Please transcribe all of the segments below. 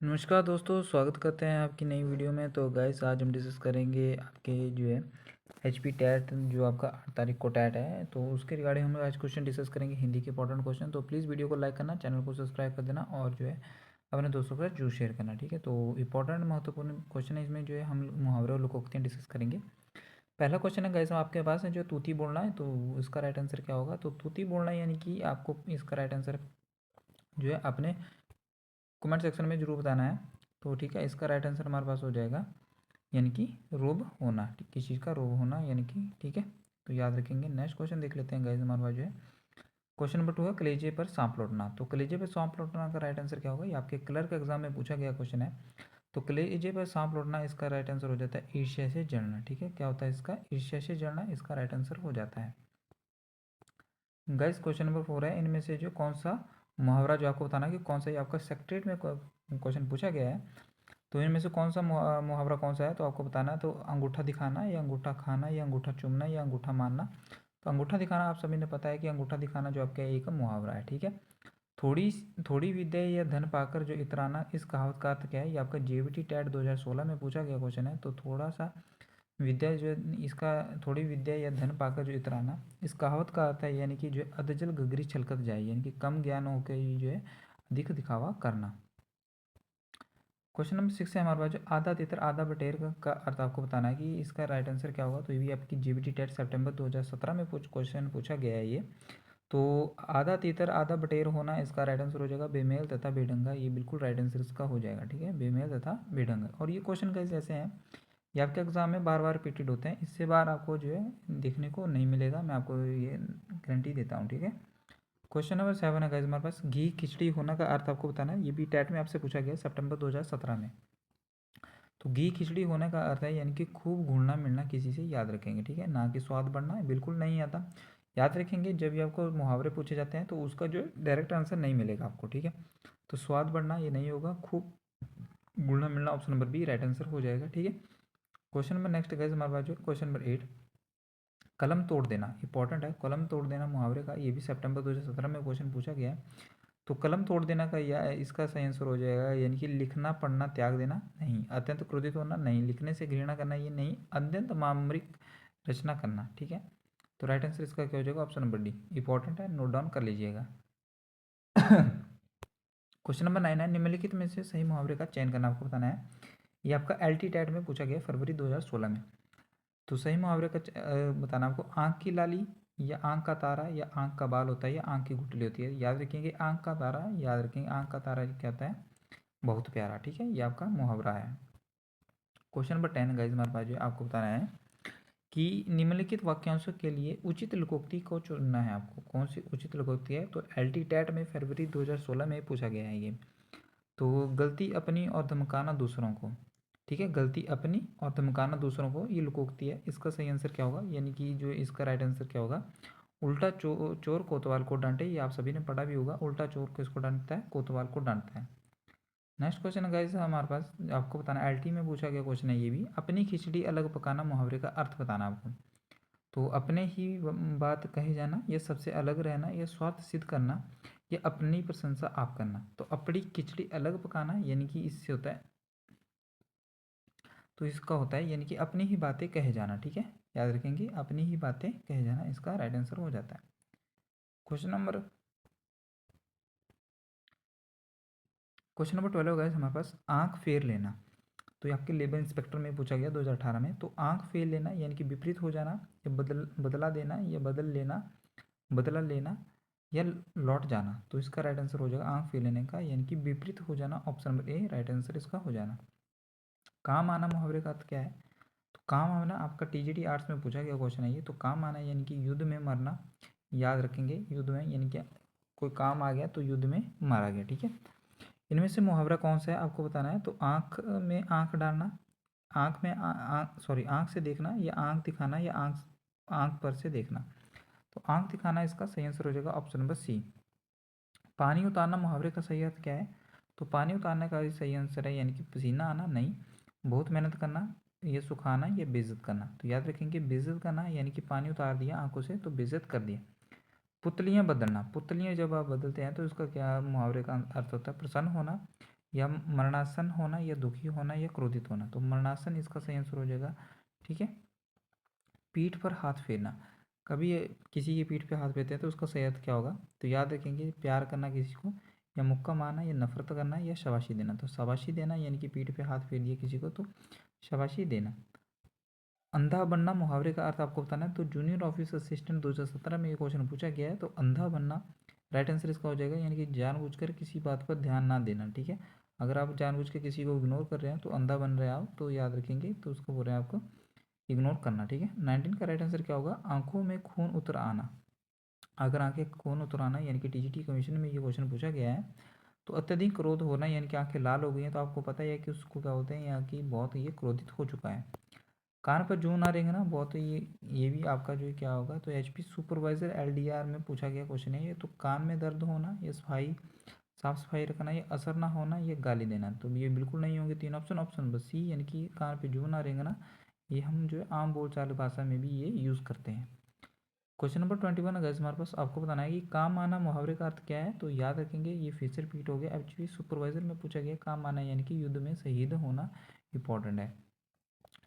नमस्कार दोस्तों, स्वागत करते हैं आपकी नई वीडियो में। तो गाइस, आज हम डिस्कस करेंगे आपके जो है HP टैट, जो आपका 8 तारीख को टैट है, तो उसके रिगार्डिंग हम आज क्वेश्चन डिस्कस करेंगे, हिंदी के इंपॉर्टेंट क्वेश्चन। तो प्लीज़ वीडियो को लाइक करना, चैनल को सब्सक्राइब कर देना और जो है अपने दोस्तों के साथ जरूर शेयर करना, ठीक है। तो इंपॉर्टेंट महत्वपूर्ण क्वेश्चन है, इसमें जो है हम मुहावरे और लोकोक्तियाँ डिस्कस करेंगे। पहला क्वेश्चन है गाइस आपके पास है, जो तूती बोलना है, तो इसका राइट आंसर क्या होगा। तो तूती बोलना यानी कि आपको इसका राइट आंसर जो है अपने कमेंट सेक्शन में जरूर बताना है। तो ठीक है, इसका राइट आंसर हमारे पास हो जाएगा यानी कि रोब होना, किसी चीज़ का रोब होना यानी कि, ठीक है। तो याद रखेंगे। नेक्स्ट क्वेश्चन देख लेते हैं गाइस, हमारे पास जो है क्वेश्चन नंबर 2 है, कलेजे पर सांप लौटना। तो कलेजे पर सांप लौटना का राइट आंसर क्या होगा, ये आपके क्लर्क एग्जाम में पूछा गया क्वेश्चन है। तो कलेजे पर सांप लौटना, इसका राइट आंसर हो जाता है ईर्ष्या से जलना, ठीक है। क्या होता है इसका, ईर्ष्या से जलना, इसका राइट आंसर हो जाता है। गाइस क्वेश्चन नंबर 4 है, इनमें से जो कौन सा मुहावरा, जो आपको बताना है कि कौन सा, ये आपका सेक्रेट में क्वेश्चन पूछा गया है। तो इनमें से कौन सा मुहावरा कौन सा है, तो आपको बताना है। तो अंगूठा दिखाना या अंगूठा खाना या अंगूठा चूमना या अंगूठा मारना। तो अंगूठा दिखाना आप सभी ने पता है कि अंगूठा दिखाना जो आपका एक मुहावरा है, ठीक है। थोड़ी थोड़ी विद्या या धन पाकर जो इतराना, इस कहावत का अर्थ क्या है, ये आपका JBT टैट 2016 में पूछा गया क्वेश्चन है। तो थोड़ा सा विद्या जो इसका, थोड़ी विद्या या धन पाकर जो इतराना, इस कहावत का अर्थ है यानी कि जो अधजल गगरी छलकत जाए, यानी कि कम ज्ञान होकर जो है अधिक दिखावा करना। क्वेश्चन नंबर 6 है हमारे पास, जो आधा तितर आधा बटेर का अर्थ आपको बताना है कि इसका राइट आंसर क्या होगा। तो ये भी आपकी JBT टेट सितंबर 2017 में क्वेश्चन पूछा गया है ये। तो आधा तीतर आधा बटेर होना, इसका राइट आंसर हो जाएगा बेमेल तथा बेढंगा। ये बिल्कुल राइट आंसर इसका हो जाएगा, ठीक है, बेमेल तथा बेढंगा। और ये क्वेश्चन कैसे ऐसे हैं, ये आपके एग्जाम में बार बार रिपीटेड होते हैं, इससे बार आपको जो है देखने को नहीं मिलेगा, मैं आपको ये गारंटी देता हूँ, ठीक है। क्वेश्चन नंबर 7 है गाइस हमारे पास, घी खिचड़ी होना का अर्थ आपको बताना है। ये भी टैट में आपसे पूछा गया सितंबर 2017 में। तो घी खिचड़ी होने का अर्थ है यानी कि खूब घुलना मिलना किसी से, याद रखेंगे, ठीक है, ना कि स्वाद बढ़ना, बिल्कुल नहीं आता। याद रखेंगे, जब भी आपको मुहावरे पूछे जाते हैं तो उसका जो डायरेक्ट आंसर नहीं मिलेगा आपको, ठीक है। तो स्वाद बढ़ना ये नहीं होगा, खूब घुलना मिलना option number B right answer हो जाएगा, ठीक है। क्वेश्चन नंबर नेक्स्ट गाइस हमारे पास जो क्वेश्चन नंबर 8, कलम तोड़ देना, इंपॉर्टेंट है। कलम तोड़ देना मुहावरे का, ये भी सितंबर 2017 में क्वेश्चन पूछा गया है। तो कलम तोड़ देना का या इसका सही आंसर हो जाएगा यानी कि लिखना पढ़ना त्याग देना नहीं, अत्यंत क्रोधित होना नहीं, लिखने से घृणा करना ये नहीं, अत्यंत मामरिक रचना करना, ठीक है। तो राइट आंसर इसका क्या हो जाएगा, ऑप्शन नंबर डी, इंपॉर्टेंट है, नोट डाउन कर लीजिएगा। क्वेश्चन नंबर 9 है, निम्नलिखित में से सही मुहावरे का चयन करना आपको बताना है। ये आपका LT टैट में पूछा गया फरवरी 2016 में। तो सही मुहावरे का बताना आपको, आंख की लाली या आंख का तारा या आंख का बाल होता है या आंख की गुठली होती है। याद रखेंगे आंख का तारा, याद रखेंगे आंख का तारा क्या होता है, बहुत प्यारा, ठीक है, ये आपका मुहावरा है। क्वेश्चन नंबर 10 गाइस हमारे पास जो है आपको बताना है कि निम्नलिखित वाक्यांशों के लिए उचित लोकोक्ति को चुनना है आपको। कौन सी उचित लोकोक्ति है, तो LT टैट में फरवरी 2016 में पूछा गया है ये। तो गलती अपनी और धमकाना दूसरों को, ठीक है, गलती अपनी और धमकाना दूसरों को, ये लोकोक्ति है। इसका सही आंसर क्या होगा, यानी कि जो इसका राइट आंसर क्या होगा, उल्टा चोर कोतवाल को डांटे। ये आप सभी ने पढ़ा भी होगा, उल्टा चोर किसको डांटता है, कोतवाल को डांटता है। नेक्स्ट क्वेश्चन है गाइस हमारे पास, आपको बताना LT में पूछा गया क्वेश्चन है ये भी, अपनी खिचड़ी अलग पकाना मुहावरे का अर्थ बताना आपको। तो अपने ही बात कहे जाना, या सबसे अलग रहना, या स्वार्थ सिद्ध करना, या अपनी प्रशंसा आप करना। तो अपनी खिचड़ी अलग पकाना यानी कि इससे होता है, तो इसका होता है यानी कि अपनी ही बातें कहे जाना, ठीक है, याद रखेंगे अपनी ही बातें कहे जाना, इसका राइट आंसर हो जाता है। क्वेश्चन नंबर 12 गाइस हमारे पास, आंख फेर लेना। तो ये आपके लेबर इंस्पेक्टर में पूछा गया 2018 में। तो आंख फेर लेना यानी कि विपरीत हो जाना, या बदला देना, या बदल लेना, बदला लेना, या लौट जाना। तो इसका राइट आंसर हो जाएगा आंख फेर लेने का यानी कि विपरीत हो जाना, option number A right answer इसका हो जाना। काम आना मुहावरे का अर्थ क्या है, तो काम आना आपका TGT आर्ट्स में पूछा गया क्वेश्चन है ये। तो काम आना यानी कि युद्ध में मरना, याद रखेंगे, युद्ध में यानी कि कोई काम आ गया तो युद्ध में मारा गया, ठीक है। इनमें से मुहावरा कौन सा है आपको बताना है। तो आंख में आंख डालना, आंख में सॉरी आंख से देखना, या आंख दिखाना, या आंख आंख पर से देखना। तो आंख दिखाना इसका सही आंसर हो जाएगा, ऑप्शन नंबर सी। पानी उतारना मुहावरे का सही अर्थ क्या है, तो पानी उतारने का सही आंसर है यानी कि पसीना आना नहीं, बहुत मेहनत करना, ये सुखाना, या बेइज्जत करना। तो याद रखेंगे बेइज्जत करना यानी कि पानी उतार दिया आंखों से तो बेइज्जत कर दिया। पुतलियाँ बदलना, पुतलियाँ जब आप बदलते हैं तो इसका क्या मुहावरे का अर्थ होता है, प्रसन्न होना, या मरणासन होना, या दुखी होना, या क्रोधित होना। तो मरणासन इसका सही आंसर हो जाएगा। ठीक है। पीठ पर हाथ फेरना, कभी किसी की पीठ पे हाथ फेरते हैं तो उसका सही अर्थ क्या होगा? तो याद रखेंगे, प्यार करना किसी को, या मुक्का मारना, या नफरत करना, या शाबाशी देना। तो शाबाशी देना यानी कि पीठ पे हाथ फेर दिया किसी को तो शाबाशी देना। अंधा बनना मुहावरे का अर्थ आपको बताना है। तो जूनियर ऑफिस असिस्टेंट 2017 में ये क्वेश्चन पूछा गया है। तो अंधा बनना राइट आंसर इसका हो जाएगा, यानी कि जानबूझकर किसी बात पर ध्यान ना देना। ठीक है। अगर आप जानबूझ के किसी को इग्नोर कर रहे हैं तो अंधा बन रहे हैं आप, तो याद रखेंगे, तो उसको बोल रहे हैं आपको इग्नोर करना। ठीक है। 19 का राइट आंसर क्या होगा? आंखों में खून उतर आना। अगर आंखें खून उतर आना यानी कि टीजीटी कमीशन में ये क्वेश्चन पूछा गया है। तो अत्यधिक क्रोध होना यानी कि आंखें लाल हो गई हैं, तो आपको पता ही है कि उसको क्या होते हैं, यहाँ की बहुत ये क्रोधित हो चुका है। कान पर जूं ना रेंगना, बहुत ये भी आपका जो है क्या होगा? तो एचपी सुपरवाइजर एलडीआर में पूछा गया क्वेश्चन है ये। तो कान में दर्द होना, ये साफ सफाई रखना, ये असर ना होना, ये गाली देना। तो ये बिल्कुल नहीं होंगे तीन ऑप्शन। ऑप्शन बस सी यानी कि कान पे जूं ना रेंगना, ये हम जो है आम बोलचाल भाषा में भी ये यूज़ करते हैं। क्वेश्चन नंबर 21 अगर हमारे पास आपको बताना है कि काम आना मुहावरे का अर्थ क्या है। तो याद रखेंगे, ये फिर से रिपीट हो गया। एक्चुअली सुपरवाइजर में पूछा गया काम आना यानी कि युद्ध में शहीद होना इंपॉर्टेंट है।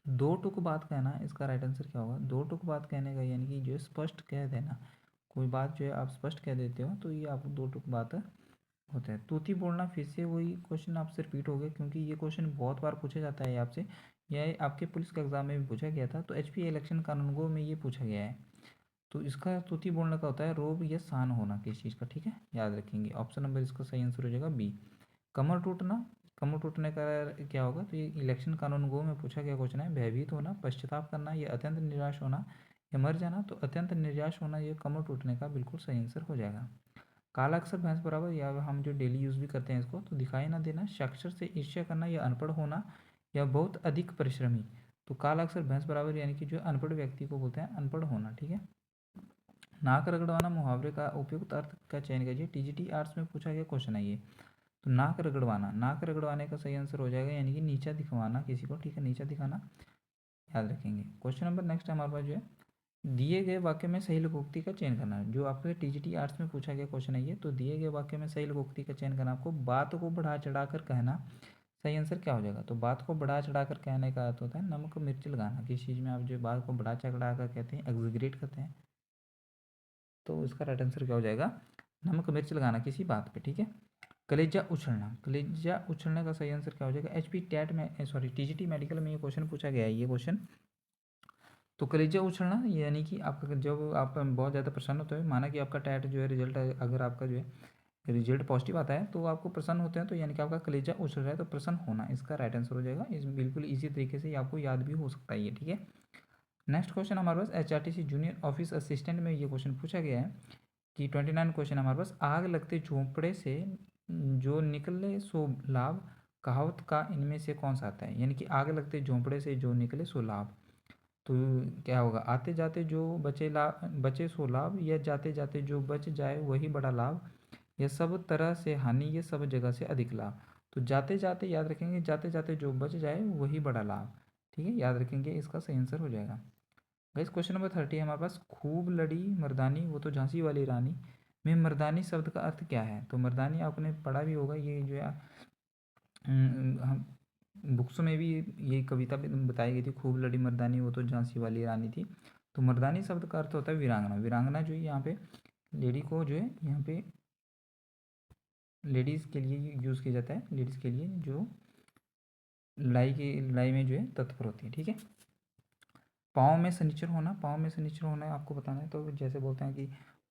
दो टुक बात कहना, इसका राइट आंसर क्या होगा? दो टुक बात कहने का यानी कि जो है स्पष्ट कह देना। कोई बात जो है आप स्पष्ट कह देते हो तो ये आपको दो टुक बात होता है। तूती बोलना, फिर से वही क्वेश्चन आपसे रिपीट हो गया, क्योंकि ये क्वेश्चन बहुत बार पूछा जाता है आपसे। यह आपके पुलिस के एग्जाम में भी पूछा गया था। तो एचपी इलेक्शन कानूनगो में ये पूछा गया है। तो इसका तूती बोलने का होता है रोब या शान होना किस चीज़ का। ठीक है, याद रखेंगे। ऑप्शन नंबर इसका सही आंसर हो जाएगा बी। कमर टूटना, कमर टूटने का क्या होगा? तो ये इलेक्शन कानून गो में पूछा गया क्वेश्चन है। भयभीत होना, पश्चाताप करना, या अत्यंत निराश होना, या मर जाना। तो अत्यंत निराश होना ये कमर टूटने का बिल्कुल सही आंसर हो जाएगा। काला अक्षर भैंस बराबर, या हम जो डेली यूज़ भी करते हैं इसको, तो दिखाई ना देना, साक्षर से ईर्ष्या करना, या अनपढ़ होना, या बहुत अधिक परिश्रमी। तो काला अक्षर भैंस बराबर यानी कि जो अनपढ़ व्यक्ति को बोलते हैं अनपढ़ होना। ठीक है। नाक रगड़वाना मुहावरे का उपयुक्त अर्थ का चयन कीजिए। टीजीटी आर्ट्स में पूछा गया क्वेश्चन है ये। तो नाक रगड़वाना, नाक रगड़वाने का सही आंसर हो जाएगा यानी कि नीचा दिखवाना किसी को। ठीक है, नीचा दिखाना, याद रखेंगे। क्वेश्चन नंबर नेक्स्ट हमारे पास जो है, दिए गए वाक्य में सही लोकोक्ति का चयन करना। जो आपके टीजीटी आर्ट्स में पूछा गया क्वेश्चन है ये। तो दिए गए वाक्य में सही लोकोक्ति का चयन करना, आपको बात को बढ़ा चढ़ाकर कहना। सही आंसर क्या हो जाएगा? तो बात को बढ़ा चढ़ाकर कहने का अर्थ होता है नमक मिर्च लगाना। किस चीज़ में आप जो बात को बढ़ा चढ़ा कर कहते हैं, एग्जीग्रेट करते हैं। तो इसका राइट आंसर क्या हो जाएगा? नमक मिर्च लगाना किसी बात पे। ठीक है। कलेजा उछलना, कलेजा उछलने का सही आंसर क्या हो जाएगा? एचपी टैट में, सॉरी, टीजीटी मेडिकल में ये क्वेश्चन पूछा गया है ये क्वेश्चन। तो कलेजा उछलना यानी कि आपका जब आप बहुत ज़्यादा प्रसन्न होते हैं, माना कि आपका टैट जो है रिजल्ट, अगर आपका जो है रिजल्ट पॉजिटिव आता है तो आपको प्रसन्न होते हैं, तो यानी कि आपका कलेजा उछल रहा है, तो प्रसन्न होना इसका राइट आंसर हो जाएगा। इस बिल्कुल इसी तरीके से आपको याद भी हो सकता है ये। ठीक है। नेक्स्ट क्वेश्चन हमारे पास एचआरटीसी जूनियर ऑफिस असिस्टेंट में ये क्वेश्चन पूछा गया है कि 29 क्वेश्चन हमारे पास, आग लगते झोंपड़े से जो निकले सो लाभ, कहावत का इनमें से कौन सा आता है? यानी कि आग लगते झोंपड़े से जो निकले सो लाभ। तो क्या होगा? आते जाते जो बचे सो लाभ, या जाते जाते जो बच जाए वही बड़ा लाभ, या सब तरह से हानि, ये सब जगह से अधिक लाभ। तो जाते जाते याद रखेंगे, जाते जाते जो बच जाए वही बड़ा लाभ। ठीक है, याद रखेंगे, इसका सही आंसर हो जाएगा। गाइस क्वेश्चन नंबर 30 है हमारे पास, खूब लड़ी मर्दानी वो तो झांसी वाली रानी में मर्दानी शब्द का अर्थ क्या है? तो मर्दानी आपने पढ़ा भी होगा, ये जो है हम बुक्स में भी ये कविता भी बताई गई थी, खूब लड़ी मर्दानी वो तो झांसी वाली रानी थी। तो मर्दानी शब्द का अर्थ होता है वीरांगना। वीरांगना जो है यहाँ पे लेडी को जो है यहाँ पे लेडीज़ के लिए यूज़ किया जाता है, लेडीज़ के लिए जो लड़ाई में जो है तत्पर होती है। ठीक है। पाँव में शनिचर होना, पाँव में शनिचर होना आपको बताना है। तो जैसे बोलते हैं कि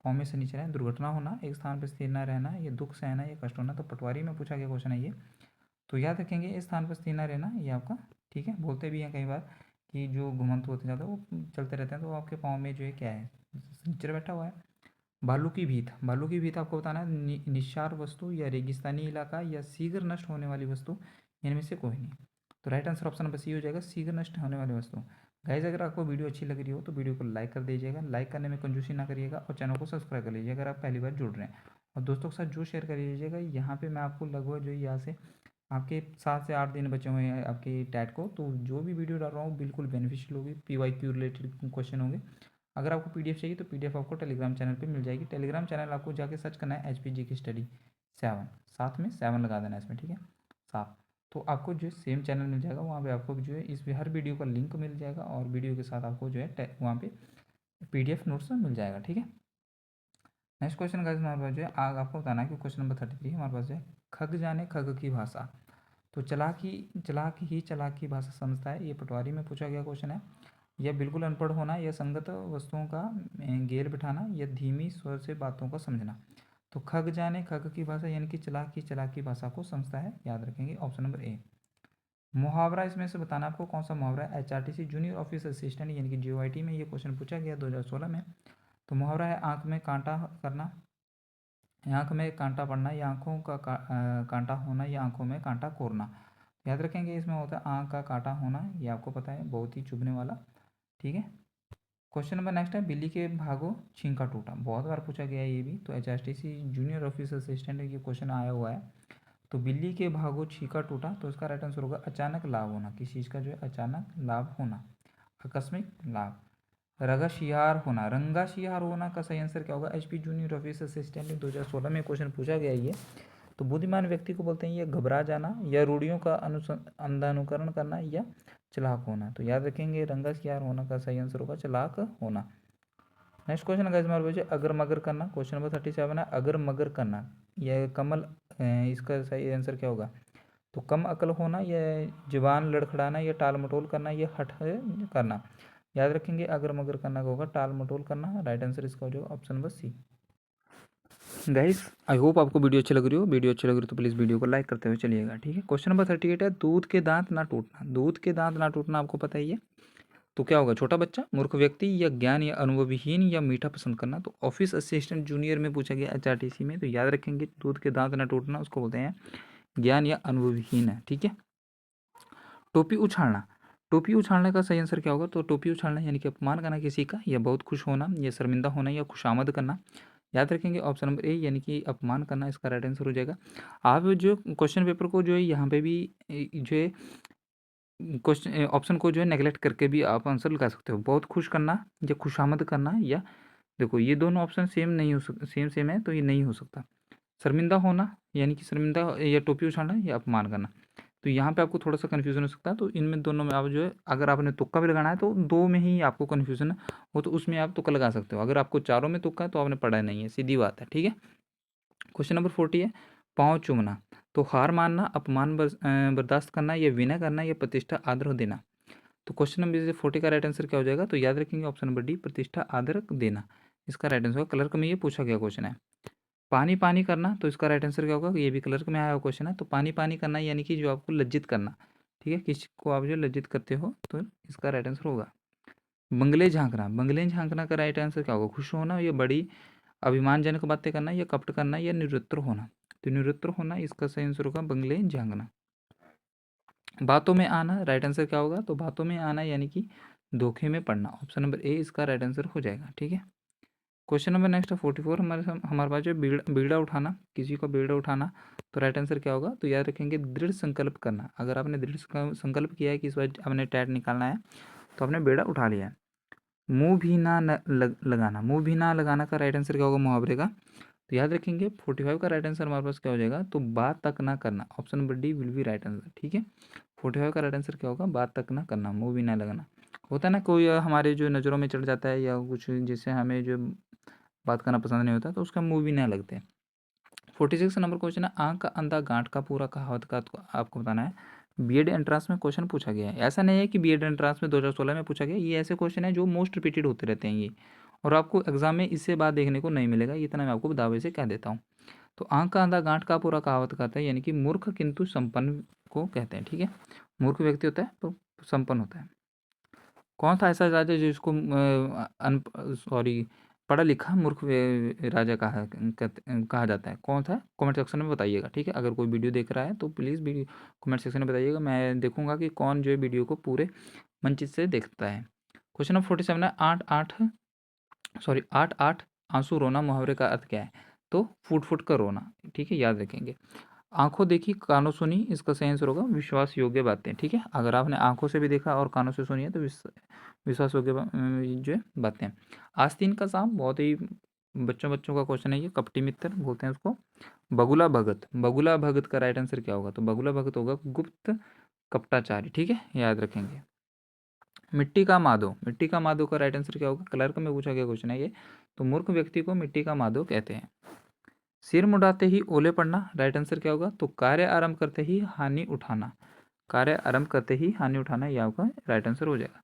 पाँव में शनिचर है, दुर्घटना होना, एक स्थान पर स्थिर न रहना, ये दुख सहना, ये कष्ट होना। तो पटवारी में पूछा गया क्वेश्चन है ये। तो याद रखेंगे, इस स्थान पर स्थिर न रहना ये आपका, ठीक है, बोलते भी हैं कई बार कि जो घुमंतु होते ज़्यादा वो चलते रहते हैं, तो आपके पाँव में जो है क्या है? शनिचर बैठा हुआ है। बालू की भीत, बालू की भीत आपको बताना है निस्सार वस्तु, या रेगिस्तानी इलाका, या शीघ्र नष्ट होने वाली वस्तु, इनमें से कोई नहीं। तो right answer option number C हो जाएगा, शीघ्र नष्ट होने वाली वस्तु। गाइज अगर आपको वीडियो अच्छी लग रही हो तो वीडियो को लाइक कर दीजिएगा, लाइक करने में कंजूसी ना करिएगा, और चैनल को सब्सक्राइब कर लीजिएगा अगर आप पहली बार जुड़ रहे हैं, और दोस्तों के साथ जो शेयर कर लीजिएगा। यहाँ पे मैं आपको लगभग जो यहाँ से आपके 7 से 8 दिन बचे हुए हैं आपके टैट को, तो जो भी वीडियो डाल रहा हूँ बिल्कुल बेनिफिशियल होगी, PYQ रिलेटेड क्वेश्चन होंगे। अगर आपको PDF चाहिए तो PDF आपको टेलीग्राम चैनल पे मिल जाएगी। टेलीग्राम चैनल आपको जाके सर्च करना है HPG की स्टडी 7, साथ में 7 लगा देना इसमें। ठीक है, साफ। तो आपको जो है सेम चैनल मिल जाएगा, वहाँ पे आपको जो है इस हर वीडियो का लिंक मिल जाएगा और वीडियो के साथ आपको जो है वहाँ पे PDF नोट्स मिल जाएगा, ठीक है। नेक्स्ट क्वेश्चन गाइस हमारे पास जो है आग आपको बताना है कि क्वेश्चन नंबर 33 हमारे पास जो है खग जाने खग की भाषा। तो चलाक की भाषा समझता है, ये पटवारी में पूछा गया क्वेश्चन है। यह बिल्कुल अनपढ़ होना, यह संगत वस्तुओं का गेर बिठाना, यह धीमी स्वर से बातों को समझना। तो खग जाने खग की भाषा यानी कि चलाक की भाषा को समझता है, याद रखेंगे ऑप्शन नंबर ए। मुहावरा इसमें से बताना आपको कौन सा मुहावरा है। HRTC जूनियर ऑफिस असिस्टेंट यानी कि JOIT में ये क्वेश्चन पूछा गया 2016 में। तो मुहावरा है आंख में कांटा करना, आंख में कांटा पड़ना, या आंखों का कांटा होना, या आंखों में कांटा कोरना। याद रखेंगे इसमें होता है आंख का कांटा होना, ये आपको पता है, बहुत ही चुभने वाला, ठीक है। क्वेश्चन नंबर नेक्स्ट है बिल्ली के भागो छींका टूटा, बहुत बार पूछा गया है ये भी। तो HRTC जूनियर ऑफिस असिस्टेंट ये क्वेश्चन आया हुआ है। तो बिल्ली के भागो छींका टूटा, तो इसका राइट आंसर होगा अचानक लाभ होना, किसी चीज़ का जो है अचानक लाभ होना, आकस्मिक लाभ। रंगा शियार होना का सही आंसर क्या होगा। HP जूनियर ऑफिस असिस्टेंट 2016 में क्वेश्चन पूछा गया ये। तो बुद्धिमान व्यक्ति को बोलते हैं ये घबरा जाना, या रूढ़ियों का अंधानुकरण करना, या चालाक होना। तो याद रखेंगे रंगा शियार होना का सही आंसर होगा चालाक होना। नेक्स्ट क्वेश्चन गाइस हमारे पास अगर मगर करना, क्वेश्चन नंबर 37 है अगर मगर करना, यह कमल इसका सही आंसर क्या होगा। तो कम अकल होना, यह जुबान लड़खड़ाना, यह टाल मटोल करना, यह हठ करना। याद रखेंगे अगर मगर करना का होगा टाल मटोल करना, राइट आंसर इसका हो जाएगा option number C. Guys I hope आपको वीडियो अच्छी लग रही हो, वीडियो अच्छी लग रही हो तो प्लीज़ वीडियो को लाइक करते हुए चलिएगा, ठीक है। क्वेश्चन नंबर 38 है दूध के दांत ना टूटना। दूध के दांत ना टूटना आपको पता ही है, तो क्या होगा छोटा बच्चा, मूर्ख व्यक्ति, या ज्ञान या अनुभवहीन, या मीठा पसंद करना। तो ऑफिस असिस्टेंट जूनियर में पूछा गया HRTC में। तो याद रखेंगे दूध के दांत ना टूटना उसको बोलते हैं ज्ञान या अनुभवहीन है, ठीक है। टोपी उछालना, टोपी उछालने का सही आंसर क्या होगा। तो टोपी उछालना यानी कि अपमान करना किसी का, या बहुत खुश होना, या शर्मिंदा होना, या खुशामद करना। याद रखेंगे ऑप्शन नंबर ए यानी कि अपमान करना इसका राइट आंसर हो जाएगा। आप जो क्वेश्चन पेपर को जो है यहाँ पे भी जो है क्वेश्चन ऑप्शन को जो है नेगलेक्ट करके भी आप आंसर लगा सकते हो। बहुत खुश करना या खुशामद करना, या देखो ये दोनों ऑप्शन सेम नहीं हो सकते, सेम है, तो ये नहीं हो सकता। शर्मिंदा होना यानी कि शर्मिंदा, या टोपी उछालना, या अपमान करना। तो यहाँ पे आपको थोड़ा सा कन्फ्यूजन हो सकता है। तो इनमें दोनों में आप जो है अगर आपने तुक्का भी लगाना है तो दो में ही आपको कन्फ्यूजन हो, तो उसमें आप तुक्का लगा सकते हो। अगर आपको चारों में तुक्का है तो आपने पढ़ा नहीं है, सीधी बात है, ठीक है। क्वेश्चन नंबर 40 है पाँव चूमना। तो हार मानना, अपमान बर्दाश्त करना, या विनय करना, या प्रतिष्ठा आदर देना। तो क्वेश्चन नंबर 40 का राइट आंसर क्या हो जाएगा। तो याद रखेंगे ऑप्शन नंबर डी प्रतिष्ठा आदर देना, इसका राइट आंसर होगा। क्लर्क में ये पूछा गया क्वेश्चन है। पानी पानी करना, तो इसका राइट आंसर क्या होगा। ये भी क्लर्क में आया हुआ क्वेश्चन है। तो पानी पानी करना यानी कि जो आपको लज्जित करना, ठीक है, किसी को आप जो लज्जित करते हो, तो इसका राइट आंसर होगा। बंगले झांकना, बंगले झांकना का राइट आंसर क्या होगा। खुश होना, या बड़ी अभिमानजनक बातें करना, या कपट करना, या निरुत्तर होना। तो निरुत्तर होना इसका सही आंसर होगा बंगले झांकना। बातों में आना, राइट आंसर क्या होगा। तो बातों में आना यानी कि धोखे में पड़ना, ऑप्शन नंबर ए इसका राइट आंसर हो जाएगा, ठीक है। क्वेश्चन नंबर नेक्स्ट है 44 हमारे पास जो बीड़ा उठाना, किसी को बीड़ा उठाना। तो राइट आंसर क्या होगा। तो याद रखेंगे दृढ़ संकल्प करना। अगर आपने दृढ़ संकल्प किया है कि इस बार आपने टैट निकालना है तो आपने बेड़ा उठा लिया है। मुंह भी ना लगाना, मुंह भी ना लगाना का राइट आंसर क्या होगा मुहावरे का। तो याद रखेंगे 45 का राइट आंसर हमारे पास क्या हो जाएगा। तो बात तक ना करना, option number D will be right answer, ठीक है। 45 का राइट आंसर क्या होगा, बात तक ना करना, मुंह भी ना लगाना। होता है ना कोई हमारे जो नज़रों में चढ़ जाता है, या कुछ जिससे हमें जो बात करना पसंद नहीं होता, तो उसका मुंह भी ना लगते हैं। 46 नंबर क्वेश्चन है आंख का अंधा गांठ का पूरा कहावत का आपको बताना है। B.Ed एंट्रांस में क्वेश्चन पूछा गया है। ऐसा नहीं है कि B.Ed एंट्रांस में 2016 में पूछा गया, ये ऐसे क्वेश्चन है जो मोस्ट रिपीटेड होते रहते हैं ये, और आपको एग्जाम में इससे बात देखने को नहीं मिलेगा, इतना मैं आपको दावे से कह देता हूँ। तो आंख का अंधा गांठ का पूरा कहावत कहता है यानी कि मूर्ख किंतु संपन्न को कहते हैं, ठीक है। मूर्ख व्यक्ति होता है तो संपन्न होता है। कौन था ऐसा राजा जिसको सॉरी पढ़ा लिखा मूर्ख राजा कहा जाता है, कौन था, कमेंट सेक्शन में बताइएगा, ठीक है। अगर कोई वीडियो देख रहा है तो प्लीज़ वीडियो कमेंट सेक्शन में बताइएगा, मैं देखूंगा कि कौन जो है वीडियो को पूरे मन चित से देखता है। क्वेश्चन नंबर 47 है आठ आठ आंसू रोना मुहावरे का अर्थ क्या है। तो फूट फूट कर रोना, ठीक है, याद रखेंगे। आंखों देखी कानों सुनी, इसका सही आंसर होगा विश्वास योग्य बातें, ठीक है। अगर आपने आंखों से भी देखा और कानों से सुनी है तो विश्वास योग्य जो है बातें। आस्तीन का सांप बहुत ही बच्चों बच्चों का क्वेश्चन है ये, कपटी मित्र बोलते हैं उसको। बगुला भगत, बगुला भगत का राइट आंसर क्या होगा? तो बगुला भगत होगा गुप्त कपटाचारी, ठीक है, याद रखेंगे। मिट्टी का माधो, मिट्टी का माधो का राइट आंसर क्या होगा? क्लर्क में पूछा गया क्वेश्चन है ये। तो मूर्ख व्यक्ति को मिट्टी का माधो कहते हैं। सिर मुड़ाते ही ओले पड़ना, राइट आंसर क्या होगा? तो कार्य आरंभ करते ही हानि उठाना, कार्य आरंभ करते ही हानि उठाना, यह आपका राइट आंसर हो जाएगा।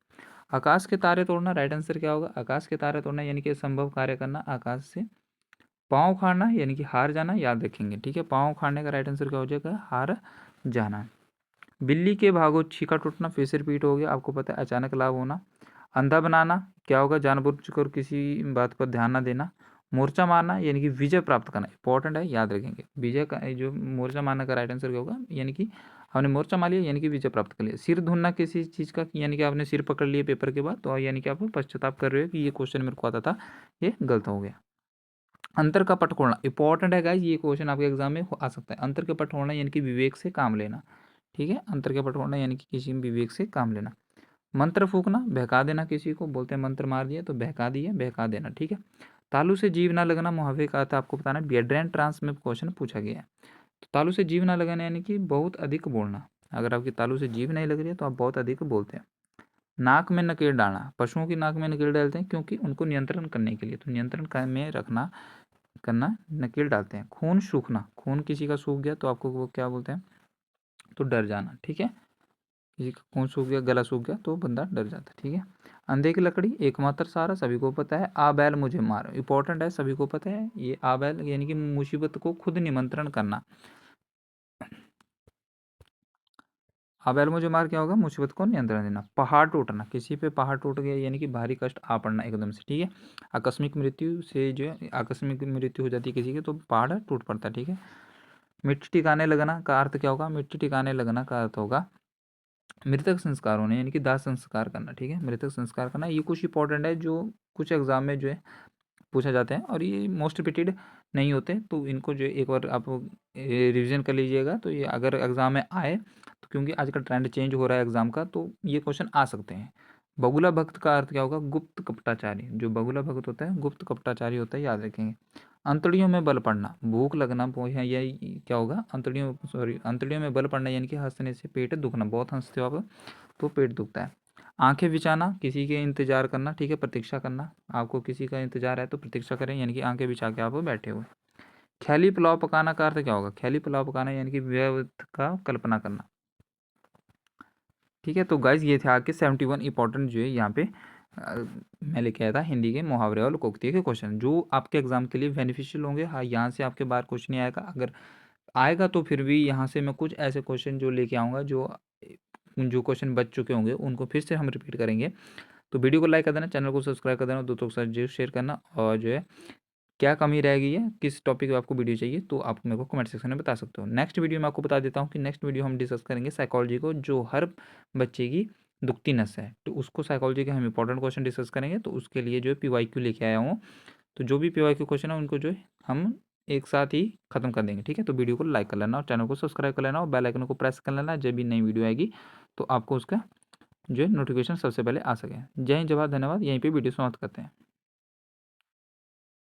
आकाश के तारे तोड़ना, राइट आंसर क्या होगा? आकाश के तारे तोड़ना यानी कि असंभव कार्य करना आकाश से। पाँव उखाड़ना यानी कि हार जाना, याद रखेंगे, ठीक है। पाँव उखाड़ने का राइट आंसर क्या हो जाएगा? हार जाना। बिल्ली के भागो छीका टूटना, फिर से रिपीट हो गया, आपको पता है, अचानक लाभ होना। अंधा बनाना क्या होगा? जानबूझकर किसी बात पर ध्यान ना देना। मोर्चा मारना यानी कि विजय प्राप्त करना, इंपॉर्टेंट है, याद रखेंगे। विजय का जो मोर्चा मारने का राइट आंसर क्या होगा? यानी कि हमने मोर्चा मार लिया यानी कि विजय प्राप्त कर लिया। सिर धुनना किसी चीज़ का, यानी कि आपने सिर पकड़ लिया पेपर के बाद, तो यानी कि आप पश्चाताप कर रहे हो कि ये क्वेश्चन मेरे को आता था, ये गलत हो गया। अंतर का पट खोलना इंपॉर्टेंट है गाइस, ये क्वेश्चन आपके एग्जाम में आ सकता है। अंतर के पट खोलना यानी कि विवेक से काम लेना, ठीक है। अंतर के पट खोलना यानी कि किसी में विवेक से काम लेना। मंत्र फूकना, बहका देना किसी को, बोलते हैं मंत्र मार दिया तो बहका दिया, बहका देना, ठीक है। तालू से जीव ना लगना, मुहावरे का अर्थ आपको बताना है। बियड्रेन ट्रांस में क्वेश्चन पूछा गया है। तो तालू से जीव ना लगाना यानी कि बहुत अधिक बोलना। अगर आपकी तालू से जीव नहीं लग रही है तो आप बहुत अधिक बोलते हैं। नाक में नकेल डालना, पशुओं की नाक में नकेल डालते हैं क्योंकि उनको नियंत्रण करने के लिए, तो नियंत्रण में रखना करना नकेल डालते हैं। खून सूखना, खून किसी का सूख गया तो आपको वो क्या बोलते हैं? तो डर जाना, ठीक है। किसी का खून सूख गया, गला सूख गया तो बंदा डर जाता है, ठीक है। अंधे की लकड़ी एकमात्र सहारा, सभी को पता है। आ बैल मुझे मार, इंपॉर्टेंट है, सभी को पता है ये। आ बैल यानी कि मुसीबत को खुद निमंत्रण करना। आ बैल मुझे मार क्या होगा? मुसीबत को नियंत्रण देना। पहाड़ टूटना, किसी पे पहाड़ टूट गया यानी कि भारी कष्ट आ पड़ना एकदम से, ठीक है। आकस्मिक मृत्यु से जो है, आकस्मिक मृत्यु हो जाती है किसी की तो पहाड़ टूट पड़ता है, ठीक है। मिट्टी ठिकाने लगना का अर्थ क्या होगा? मिट्टी ठिकाने लगना का अर्थ होगा मृतक संस्कार होने, यानी कि दाह संस्कार करना, ठीक है। मृतक संस्कार करना, ये कुछ इंपॉर्टेंट है जो कुछ एग्जाम में जो है पूछा जाते हैं, और ये मोस्ट रिपीटेड नहीं होते, तो इनको जो है एक बार आप रिवीजन कर लीजिएगा। तो ये अगर एग्जाम में आए तो, क्योंकि आजकल ट्रेंड चेंज हो रहा है एग्जाम का, तो ये क्वेश्चन आ सकते हैं। बगुला भक्त का अर्थ क्या होगा? गुप्त कपटाचारी। जो बगुला भक्त होता है गुप्त कपटाचारी होता है, याद रखेंगे। अंतड़ियों में बल पड़ना, भूख लगना, या क्या होगा? अंतड़ियों, सॉरी, अंतड़ियों में बल पड़ना यानी कि हंसने से पेट दुखना, बहुत हंसते हो आप तो पेट दुखता है। आंखें बिछाना, किसी के इंतजार करना, ठीक है, प्रतीक्षा करना। आपको किसी का इंतजार है तो प्रतीक्षा करें, यानी कि आंखें बिछा के आप बैठे हुए। ख्याली पुलाव पकाना का अर्थ क्या होगा? ख्याली पुलाव पकाना यानी कि व्यर्थ का कल्पना करना, ठीक है। तो गाइज ये थे आपके 71 इंपॉर्टेंट जो है यहाँ पे मैं लेके आया था हिंदी के मुहावरे और लोकोक्ति के क्वेश्चन, जो आपके एग्जाम के लिए बेनिफिशियल होंगे। हाँ, यहाँ से आपके बार क्वेश्चन नहीं आएगा, अगर आएगा तो फिर भी यहाँ से मैं कुछ ऐसे क्वेश्चन जो लेके आऊँगा, जो जो क्वेश्चन बच चुके होंगे उनको फिर से हम रिपीट करेंगे। तो वीडियो को लाइक कर देना, चैनल को सब्सक्राइब कर देना, दोस्तों के साथ जरूर शेयर करना, और जो है क्या कमी रह गई है, किस टॉपिक पे आपको वीडियो चाहिए, तो आप मेरे को कमेंट सेक्शन में बता सकते हो। नेक्स्ट वीडियो में आपको बता देता हूँ कि नेक्स्ट वीडियो हम डिस्कस करेंगे साइकोलॉजी को, जो हर बच्चे की दुखती नस है, तो उसको साइकोलॉजी के हम इंपॉर्टेंट क्वेश्चन डिस्कस करेंगे। तो उसके लिए जो है PYQ लेके आया हूँ, तो जो भी PYQ क्वेश्चन है उनको जो है हम एक साथ ही खत्म कर देंगे, ठीक है। तो वीडियो को लाइक कर लेना और चैनल को सब्सक्राइब कर लेना और बेल आइकन को प्रेस कर लेना, जब भी नई वीडियो आएगी तो आपको उसका जो है नोटिफिकेशन सबसे पहले आ सके। जय हिंद, जवाहर, धन्यवाद। यहीं पे वीडियो समाप्त करते हैं।